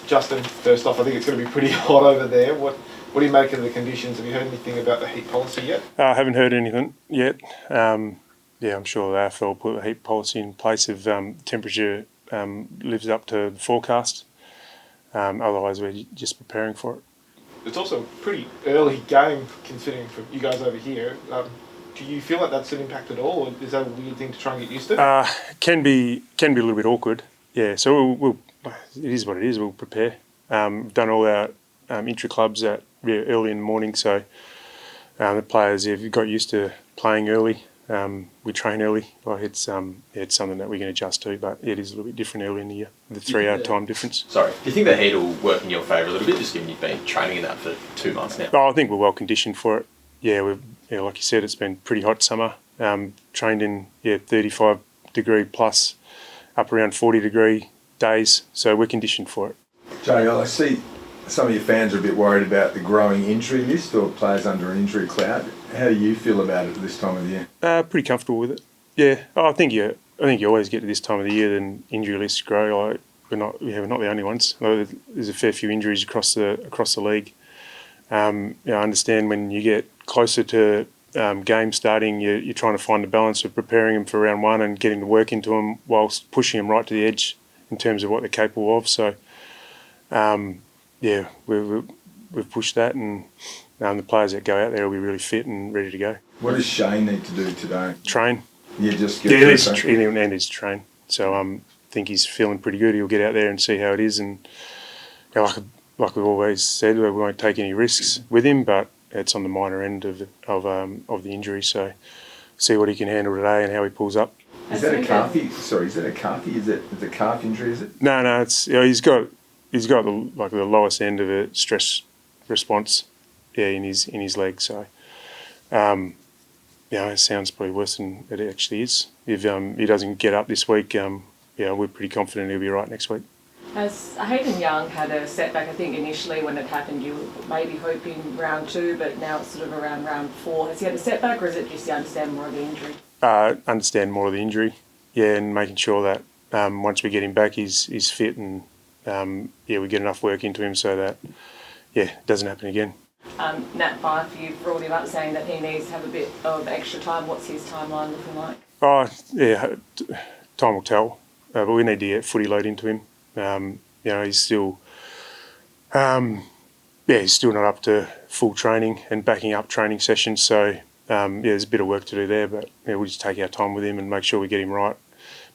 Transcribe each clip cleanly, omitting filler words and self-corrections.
Justin, first off, I think it's going to be pretty hot over there. What do you make of the conditions? Have you heard anything about the heat policy yet? I haven't heard anything yet. I'm sure the AFL put a heat policy in place if temperature lives up to the forecast. Otherwise, we're just preparing for it. It's also a pretty early game considering for you guys over here. Do you feel like that's an impact at all, or is that a weird thing to try and get used to? Can be a little bit awkward. Yeah, so we'll it is what it is. We'll prepare. We've done all our intra-clubs early in the morning, so the players have got used to playing early. We train early. It's something that we can adjust to, but it is a little bit different early in the year, the 3-hour time difference. Sorry, do you think the heat will work in your favour a little bit, just given you've been training in that for 2 months now? I think we're well conditioned for it. Yeah, like you said, it's been pretty hot summer. Trained in 35 degree plus, up around 40 degree days, so we're conditioned for it. Jay, I see some of your fans are a bit worried about the growing injury list or players under an injury cloud. How do you feel about it at this time of the year? Pretty comfortable with it. Yeah, I think you always get to this time of the year, then injury lists grow. We're not the only ones. There's a fair few injuries across the league. I understand when you get closer to game starting, you're trying to find the balance of preparing them for round one and getting the work into them whilst pushing them right to the edge in terms of what they're capable of. So, we've pushed that, and the players that go out there will be really fit and ready to go. What does Shane need to do today? Train. Yeah, just he needs to train. So I think he's feeling pretty good. He'll get out there and see how it is, and like we've always said, we won't take any risks with him, but it's on the minor end of the injury. So see what he can handle today and how he pulls up. Is that a calfie? Sorry, is that a calfie? Is it a calf injury? Is it? No. It's he's got the lowest end of a stress response, in his leg. So, it sounds probably worse than it actually is. If he doesn't get up this week, we're pretty confident he'll be right next week. Has Hayden Young had a setback? I think initially when it happened you were maybe hoping round 2, but now it's sort of around round 4. Has he had a setback, or is it just you understand more of the injury? Understand more of the injury, and making sure that once we get him back, he's fit, and we get enough work into him so that it doesn't happen again. Nat Fyfe, you brought him up saying that he needs to have a bit of extra time. What's his timeline looking like? Time will tell, but we need to get footy load into him. He's still, he's still not up to full training and backing up training sessions. So there's a bit of work to do there, but we'll just take our time with him and make sure we get him right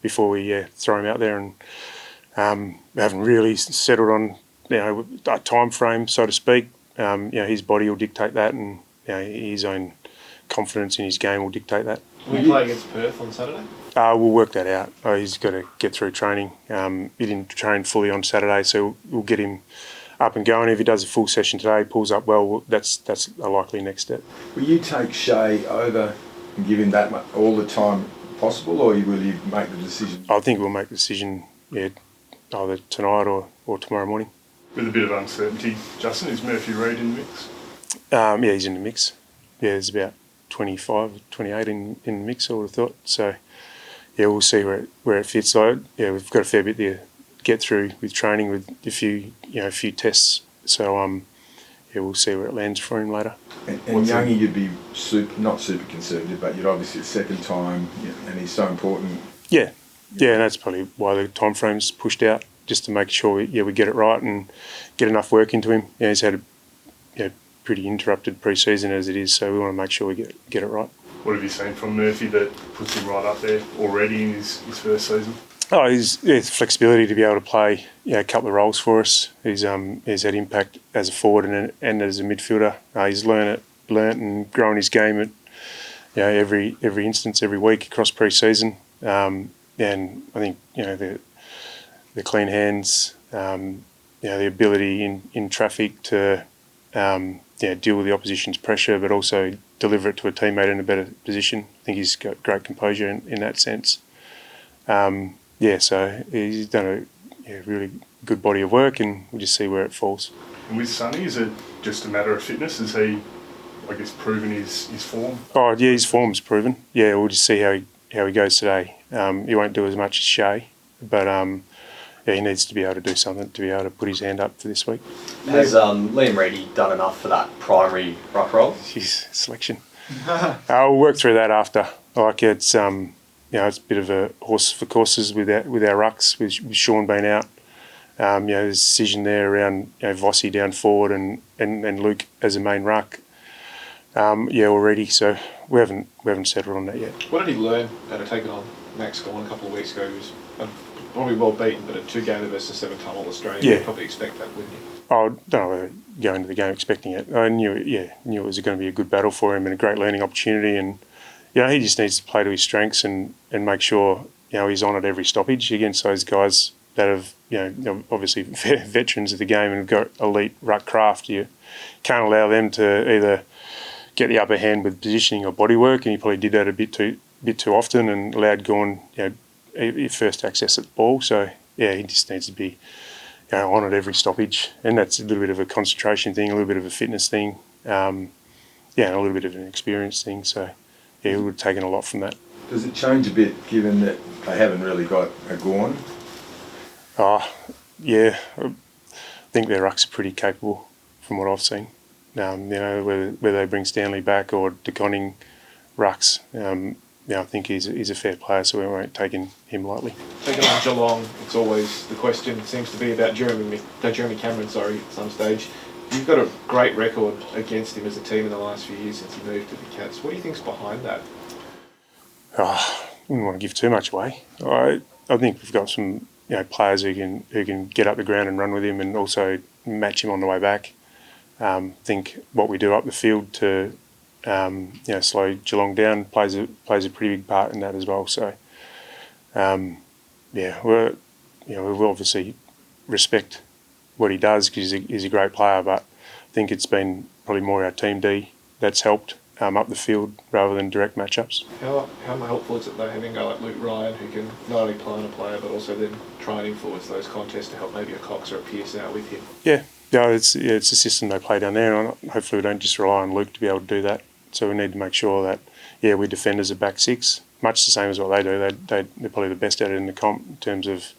before we throw him out there. And we haven't really settled on a time frame, so to speak. His body will dictate that, and his own confidence in his game will dictate that. Will you play against Perth on Saturday? We'll work that out. He's got to get through training. He didn't train fully on Saturday, so we'll get him up and going. If he does a full session today, pulls up well, that's a likely next step. Will you take Shea over and give him that much, all the time possible, or will you make the decision? I think we'll make the decision either tonight or tomorrow morning. With a bit of uncertainty, Justin, is Murphy Reid in the mix? He's in the mix. There's about 25, 28 in the mix, I would have thought. So, we'll see where it fits. So, we've got a fair bit to get through with training, with a few tests. So, we'll see where it lands for him later. And Youngie, you'd be not super conservative, but you'd obviously a second time, and he's so important. Yeah, and that's probably why the time frame's pushed out, just to make sure we get it right and get enough work into him. He's had a pretty interrupted pre-season as it is, so we want to make sure we get it right. What have you seen from Murphy that puts him right up there already in his first season? He's flexibility to be able to play a couple of roles for us. He's had impact as a forward and as a midfielder. He's learnt and grown his game at every instance, every week across pre-season. And I think the clean hands, the ability in traffic to deal with the opposition's pressure, but also deliver it to a teammate in a better position. I think he's got great composure in that sense. So he's done a really good body of work, and we'll just see where it falls. And with Sonny, is it just a matter of fitness? Has he, proven his form? His form's proven. We'll just see how he goes today. He won't do as much as Shea, but he needs to be able to do something to be able to put his hand up for this week. Has Liam Reedy done enough for that primary ruck role? His selection. I'll work through that after. Like it's it's a bit of a horse for courses with our rucks, with Sean being out. There's a decision there around Vossi down forward and Luke as a main ruck. Already. So we haven't settled on that yet. What did he learn out of taking on Max Gawn a couple of weeks ago? He was probably well beaten, but a 2-gamer versus 7-time All-Australian, you'd probably expect that, wouldn't you? I don't know whether go into the game expecting it. I knew it was going to be a good battle for him and a great learning opportunity. And he just needs to play to his strengths and make sure he's on at every stoppage against those guys that have obviously veterans of the game and have got elite ruck craft. You can't allow them to either get the upper hand with positioning or bodywork, and he probably did that a bit too often and allowed Gawn first access at the ball. So he just needs to be on at every stoppage, and that's a little bit of a concentration thing, a little bit of a fitness thing, and a little bit of an experience thing. So we would have taken a lot from that. Does it change a bit given that they haven't really got a Gawn? I think their rucks are pretty capable from what I've seen. Whether they bring Stanley back or DeConning rucks, I think he's a fair player, so we won't take him lightly. Taking on Geelong, it's always the question seems to be about Jeremy Cameron. At some stage, you've got a great record against him as a team in the last few years since he moved to the Cats. What do you think's behind that? I wouldn't want to give too much away. I think we've got some players who can get up the ground and run with him, and also match him on the way back. Think what we do up the field to slow Geelong down plays a pretty big part in that as well. So we obviously respect what he does because he's a great player, but I think it's been probably more our team D that's helped up the field rather than direct matchups. How helpful is it though having a guy like Luke Ryan who can not only play on a player but also then try and influence those contests to help maybe a Cox or a Pearce out with him? It's a system they play down there, and hopefully we don't just rely on Luke to be able to do that. So we need to make sure that we defend as a back six, much the same as what they do. They're probably the best at it in the comp in terms of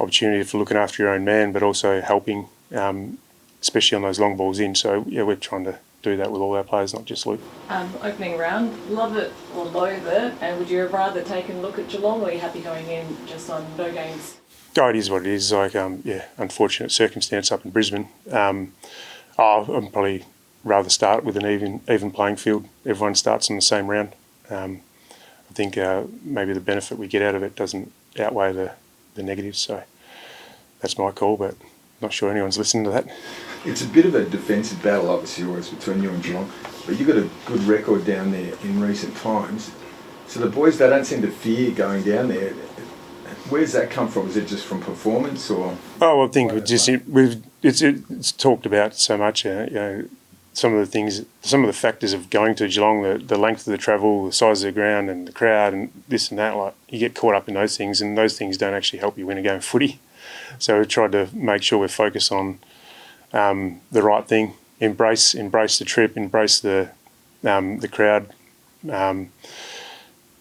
opportunity for looking after your own man, but also helping, especially on those long balls in. So we're trying to do that with all our players, not just Luke. Opening round, love it or loathe it, and would you have rather taken a look at Geelong, or are you happy going in just on no games? It is what it is. Unfortunate circumstance up in Brisbane. I'm probably rather start with an even playing field. Everyone starts in the same round. I think maybe the benefit we get out of it doesn't outweigh the negatives. So that's my call, but not sure anyone's listening to that. It's a bit of a defensive battle, obviously, always between you and Geelong, but you've got a good record down there in recent times. So the boys, they don't seem to fear going down there. Where's that come from? Is it just from performance, or? I think it's talked about so much. Some of the factors of going to Geelong, the length of the travel, the size of the ground, and the crowd, and this and that. Like you get caught up in those things, and those things don't actually help you win a game of footy. So we tried to make sure we're focused on the right thing. Embrace the trip. Embrace the crowd.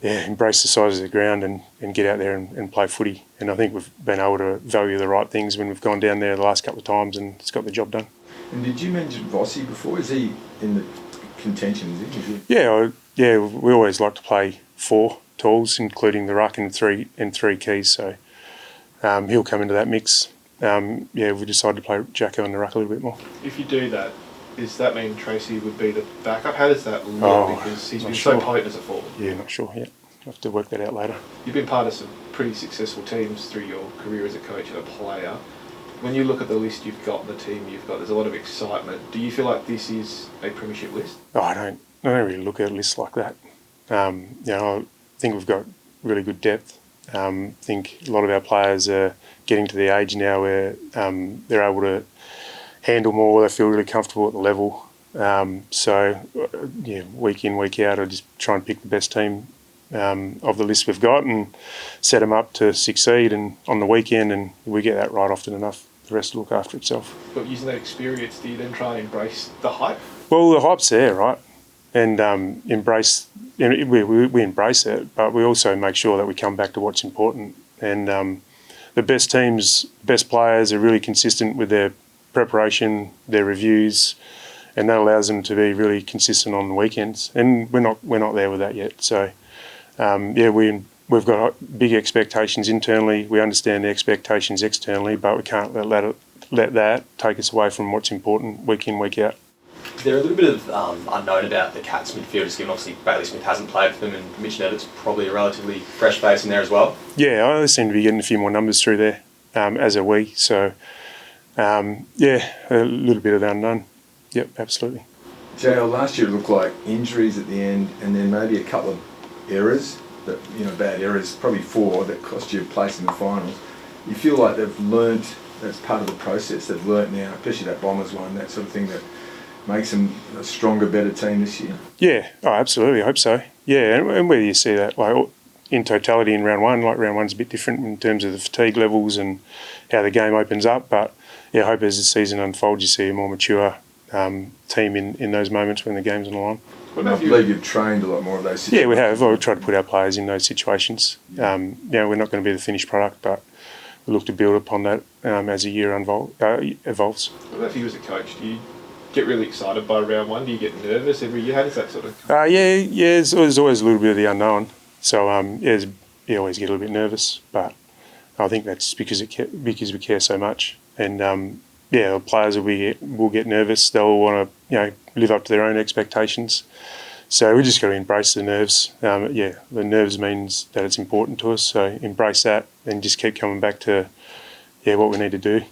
Embrace the size of the ground and get out there and play footy. And I think we've been able to value the right things when we've gone down there the last couple of times, and it's got the job done. And did you mention Vossi before? Is he in the contention? Is he? Yeah. We always like to play 4 tools, including the ruck and three keys. So he'll come into that mix. We decided to play Jacko and the ruck a little bit more. If you do that, does that mean Tracy would be the backup? How does that look? Because he's been so potent as a forward. Yeah, not sure yet. I'll have to work that out later. You've been part of some pretty successful teams through your career as a coach and a player. When you look at the list you've got, the team you've got, there's a lot of excitement. Do you feel like this is a premiership list? I don't really look at lists like that. I think we've got really good depth. I think a lot of our players are getting to the age now where they're able to handle more. They feel really comfortable at the level. Week in, week out, I just try and pick the best team of the list we've got and set them up to succeed. And on the weekend, and we get that right often enough, the rest will look after itself. But using that experience, do you then try and embrace the hype? Well, the hype's there, right? And we embrace it, but we also make sure that we come back to what's important. And the best teams, best players are really consistent with their preparation, their reviews, and that allows them to be really consistent on the weekends. And we're not there with that yet. So we've got big expectations internally. We understand the expectations externally, but we can't let that take us away from what's important week in, week out. Is there a little bit of unknown about the Cats midfielders, given obviously Bailey Smith hasn't played for them and Mitch Nevitt's probably a relatively fresh face in there as well? Yeah, I seem to be getting a few more numbers through there, as are we. So, a little bit of the unknown. Yep, absolutely. JL, last year it looked like injuries at the end and then maybe a couple of errors, bad errors, probably 4 that cost you a place in the finals. You feel like they've learnt, that's part of the process, they've learnt now, especially that Bombers one, that sort of thing that makes them a stronger, better team this year? Yeah, absolutely, I hope so. Yeah, and where you see that, like in totality in round one, like round one's a bit different in terms of the fatigue levels and how the game opens up, but yeah, I hope as the season unfolds you see a more mature team in those moments when the game's on the line. I believe you've trained a lot more of those situations. Yeah, we have. We've tried to put our players in those situations. We're not going to be the finished product, but we look to build upon that as the year evolves. What about if you as a coach? Do you get really excited by round one? Do you get nervous every year? How does that sort of... There's always a little bit of the unknown. So, you always get a little bit nervous, but I think that's because we care so much. And, the players will get nervous. They'll want to, live up to their own expectations. So we just got to embrace the nerves. The nerves means that it's important to us. So embrace that and just keep coming back to, what we need to do.